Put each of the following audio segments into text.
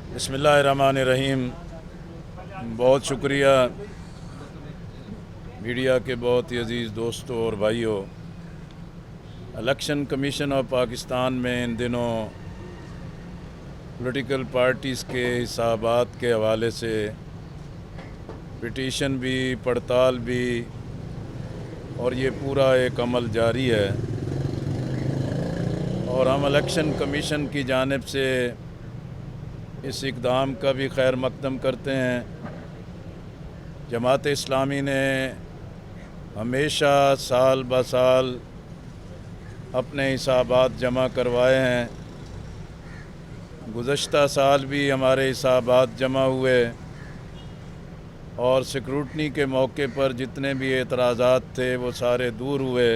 बिस्मिल्लाहिर्रहमानिर्रहीम। बहुत शुक्रिया मीडिया के बहुत ही अजीज़ दोस्तों और भाइयों। इलेक्शन कमीशन ऑफ पाकिस्तान में इन दिनों पॉलिटिकल पार्टीज़ के हिसाबात के हवाले से पिटीशन भी, पड़ताल भी और ये पूरा एक अमल जारी है। और हम इलेक्शन कमीशन की जानिब से इस इक़दाम का भी खैर मकदम करते हैं। जमात इस्लामी ने हमेशा साल ब साल अपने हिसाबात जमा करवाए हैं। गुज़श्ता साल भी हमारे हिसाबात जमा हुए और स्क्रूटनी के मौके पर जितने भी एतराज़ात थे वो सारे दूर हुए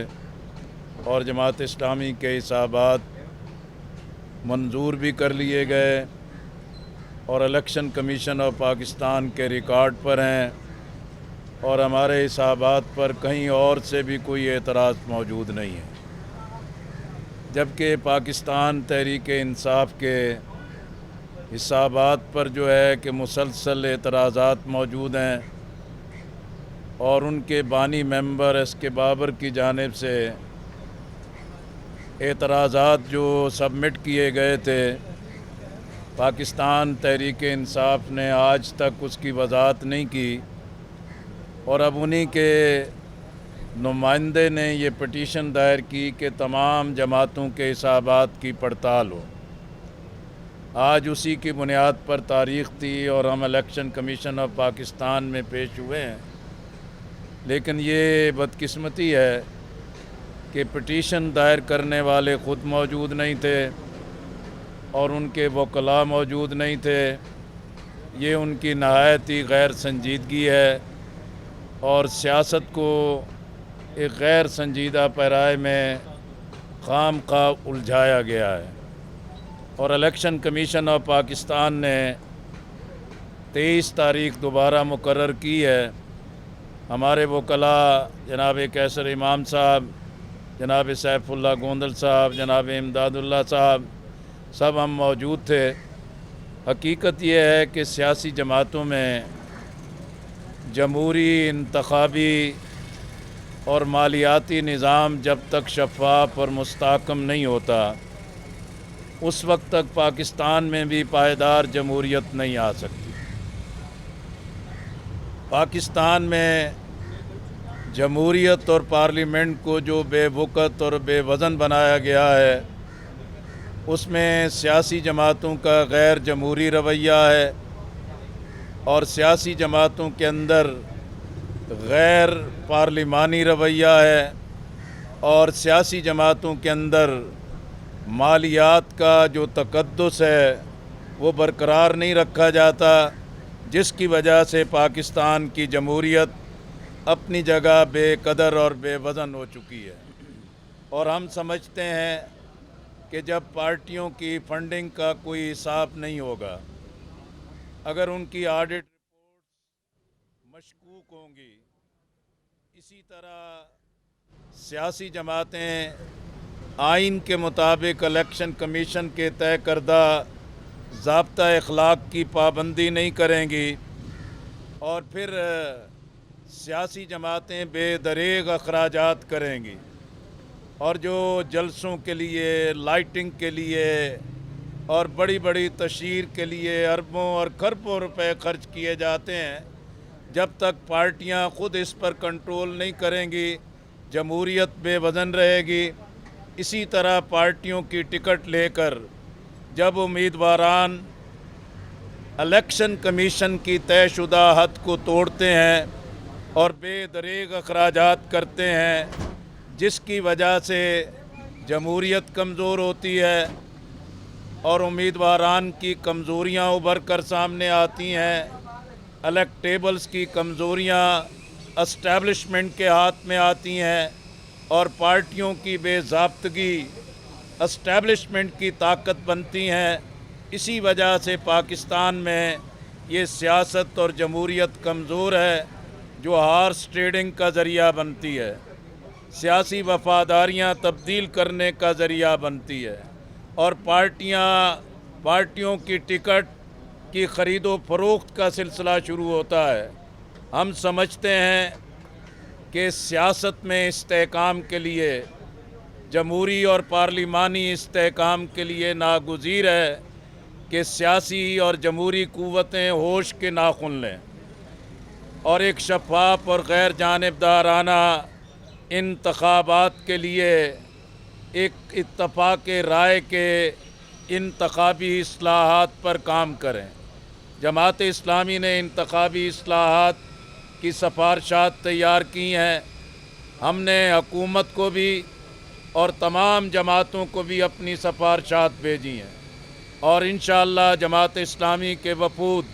और जमात इस्लामी के हिसाबात मंजूर भी कर लिए गए और इलेक्शन कमीशन ऑफ पाकिस्तान के रिकॉर्ड पर हैं और हमारे हिसाबात पर कहीं और से भी कोई एतराज़ मौजूद नहीं है। जबकि पाकिस्तान तहरीक इंसाफ के हिसाबात पर जो है कि मुसलसल एतराज़ात मौजूद हैं और उनके बानी मेंबर एस के बाबर की जानिब से एतराज़ात जो सबमिट किए गए थे, पाकिस्तान तहरीक इंसाफ ने आज तक उसकी वजाहत नहीं की और अब उन्हीं के नुमाइंदे ने ये पटिशन दायर की कि तमाम जमातों के हिसाबात की पड़ताल हो। आज उसी की बुनियाद पर तारीख़ थी और हम इलेक्शन कमीशन ऑफ पाकिस्तान में पेश हुए हैं। लेकिन ये बदकिस्मती है कि पटिशन दायर करने वाले ख़ुद मौजूद नहीं थे और उनके वकला मौजूद नहीं थे। ये उनकी नहायत ही गैर संजीदगी है और सियासत को एक गैर संजीदा पैराए में खामखा उलझाया गया है। और इलेक्शन कमीशन ऑफ पाकिस्तान ने 23 तारीख़ दोबारा मुकर्रर की है। हमारे वकला जनाब कैसर इमाम साहब, जनाब सैफुल्लाह गोंदल साहब, जनाब इमदादुल्लाह साहब, सब हम मौजूद थे। हकीकत ये है कि सियासी जमातों में जमहूरी, इंतखाबी और मालियाती निज़ाम जब तक शफ़ाफ़ और मुस्तहकम नहीं होता उस वक्त तक पाकिस्तान में भी पायदार जमहूरियत नहीं आ सकती। पाकिस्तान में जमहूरियत और पार्लियामेंट को जो बेवक़्त और बेवज़न बनाया गया है उसमें सियासी जमातों का गैर जमहूरी रवैया है और सियासी जमातों के अंदर गैर पार्लिमानी रवैया है और सियासी जमातों के अंदर मालियात का जो तकद्दुस है वो बरकरार नहीं रखा जाता, जिसकी वजह से पाकिस्तान की जमहूरियत अपनी जगह बेकदर और बेवज़न हो चुकी है। और हम समझते हैं कि जब पार्टियों की फंडिंग का कोई हिसाब नहीं होगा, अगर उनकी ऑडिट रिपोर्ट्स मशकूक होंगी, इसी तरह सियासी जमातें आइन के मुताबिक इलेक्शन कमीशन के तय करदा ज़ाब्ता अखलाक की पाबंदी नहीं करेंगी और फिर सियासी जमातें बेदरेग अखराजात करेंगी और जो जलसों के लिए, लाइटिंग के लिए और बड़ी बड़ी तशहीर के लिए अरबों और खरबों रुपए खर्च किए जाते हैं, जब तक पार्टियां ख़ुद इस पर कंट्रोल नहीं करेंगी जमहूरियत बेवज़न रहेगी। इसी तरह पार्टियों की टिकट लेकर जब उम्मीदवारान इलेक्शन कमीशन की तयशुदा हद को तोड़ते हैं और बेदरेग अखराजात करते हैं, जिसकी वजह से जमहूरियत कमज़ोर होती है और उम्मीदवारान की कमज़ोरियाँ उभर कर सामने आती हैं। इलेक्टेबल्स की कमज़ोरियाँ एस्टैब्लिशमेंट के हाथ में आती हैं और पार्टियों की बेज़ाब्तगी एस्टैब्लिशमेंट की ताकत बनती हैं। इसी वजह से पाकिस्तान में ये सियासत और जमहूरियत कमज़ोर है जो हार्स ट्रेडिंग का ज़रिया बनती है, सियासी वफ़ादारियाँ तब्दील करने का ज़रिया बनती है और पार्टियाँ पार्टियों की टिकट की ख़रीद व फरोख्त का सिलसिला शुरू होता है। हम समझते हैं कि सियासत में इस्तेहकाम के लिए, जमहूरी और पार्लिमानी इस्तेहकाम के लिए नागुज़ीर है कि सियासी और जमहूरी क़ुव्वतें होश के नाखुन लें और एक शफ़ाफ और गैर जानिबदाराना इंतख़ाबात के लिए एक इत्तफ़ाक़ राय के इंतख़ाबी इस्लाहात पर काम करें। जमात इस्लामी ने इंतख़ाबी इस्लाहात की सिफ़ारिशात तैयार की हैं। हमने हुकूमत को भी और तमाम जमातों को भी अपनी सिफ़ारिशात भेजी हैं और इंशाअल्लाह जमात इस्लामी के वफूद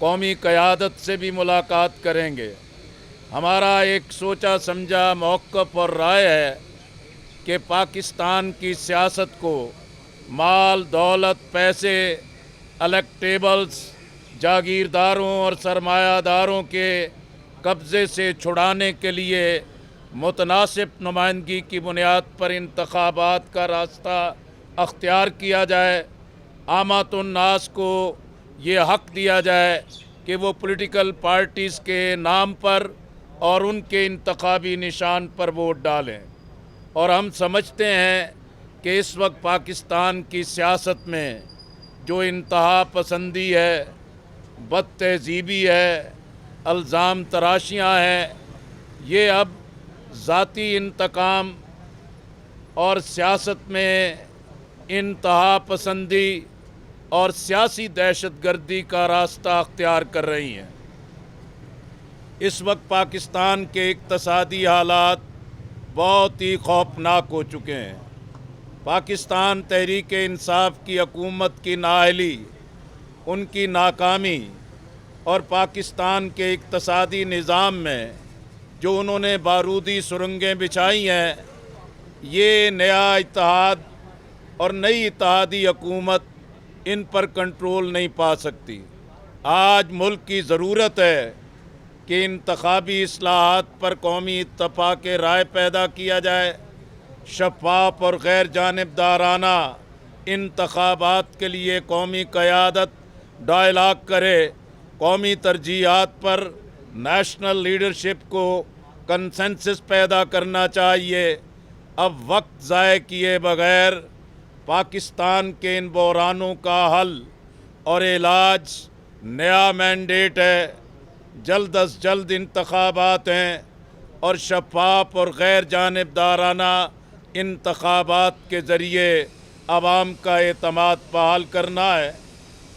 कौमी क़यादत से भी मुलाकात करेंगे। हमारा एक सोचा समझा मौक़िफ़ और राय है कि पाकिस्तान की सियासत को माल, दौलत, पैसे, इलेक्टेबल्स, जागीरदारों और सरमायादारों के कब्ज़े से छुड़ाने के लिए मुतनासिब नुमाइंदगी की बुनियाद पर इंतख़ाबात का रास्ता अख्तियार किया जाए। आमातुन नास को ये हक़ दिया जाए कि वो पॉलिटिकल पार्टीज़ के नाम पर और उनके इंतख़ाबी निशान पर वोट डालें। और हम समझते हैं कि इस वक्त पाकिस्तान की सियासत में जो इंतहा पसंदी है, बद तहज़ीबी है, इल्ज़ाम तराशियाँ हैं, ये अब ज़ाती इंतकाम और सियासत में इंतहा पसंदी और सियासी दहशतगर्दी का रास्ता अख्तियार कर रही हैं। इस वक्त पाकिस्तान के इक़्तिसादी हालात बहुत ही खौफनाक हो चुके हैं। पाकिस्तान तहरीक इंसाफ की हुकूमत की नाअहली, उनकी नाकामी और पाकिस्तान के इक़्तिसादी निज़ाम में जो उन्होंने बारूदी सुरंगें बिछाई हैं, ये नया इत्तेहाद और नई इत्तेहादी हुकूमत इन पर कंट्रोल नहीं पा सकती। आज मुल्क की ज़रूरत है कि इंतख़ाबी इस्लाहात पर कौमी इत्तफ़ाक़ राय पैदा किया जाए, शफ़ाफ और गैर जानिबदाराना इंतख़ाबात के लिए कौमी क़यादत डायलॉग करे, कौमी तरजीहात पर नेशनल लीडरशिप को कंसेंसस पैदा करना चाहिए। अब वक्त ज़ाय किए बग़ैर पाकिस्तान के इन बहरानों का हल और इलाज नया मैंडेट है। जल्द अज जल्द इंतख़ाबात हैं और शफ़ाफ और गैर जानिबदाराना इंतख़ाबात के ज़रिए आवाम का एतमाद बहाल करना है।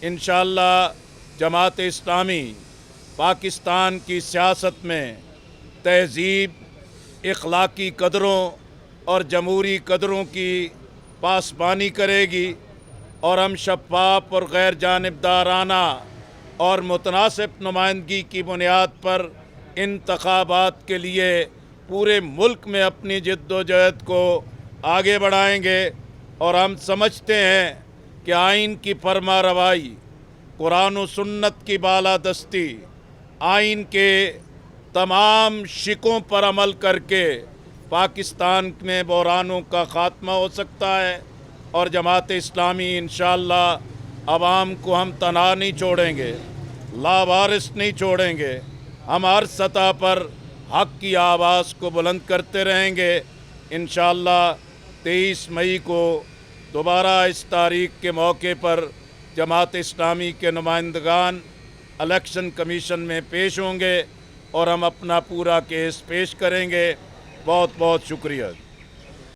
इंशाअल्लाह जमात इस्लामी पाकिस्तान की सियासत में तहज़ीब, इख़लाक़ी कदरों और जमहूरी कदरों की पासबानी करेगी और हम शफ़ाफ और गैर जानिबदाराना और मुतनासिब नुमाइंदगी की बुनियाद पर इंतख़ाबात के लिए पूरे मुल्क में अपनी जिद्दोजहद को आगे बढ़ाएंगे। और हम समझते हैं कि आइन की फरमा रवाई, कुरान व सुन्नत की बालादस्ती, आइन के तमाम शिकों पर अमल करके पाकिस्तान में बहरानों का ख़ात्मा हो सकता है। और जमात इस्लामी इंशाअल्लाह आवाम को हम तनहा नहीं छोड़ेंगे, लावारिस नहीं छोड़ेंगे। हम हर सतह पर हक़ की आवाज़ को बुलंद करते रहेंगे। इंशाअल्लाह 23 मई को दोबारा इस तारीख़ के मौके पर जमात इस्लामी के नुमाइंदगान इलेक्शन कमीशन में पेश होंगे और हम अपना पूरा केस पेश करेंगे। बहुत बहुत शुक्रिया।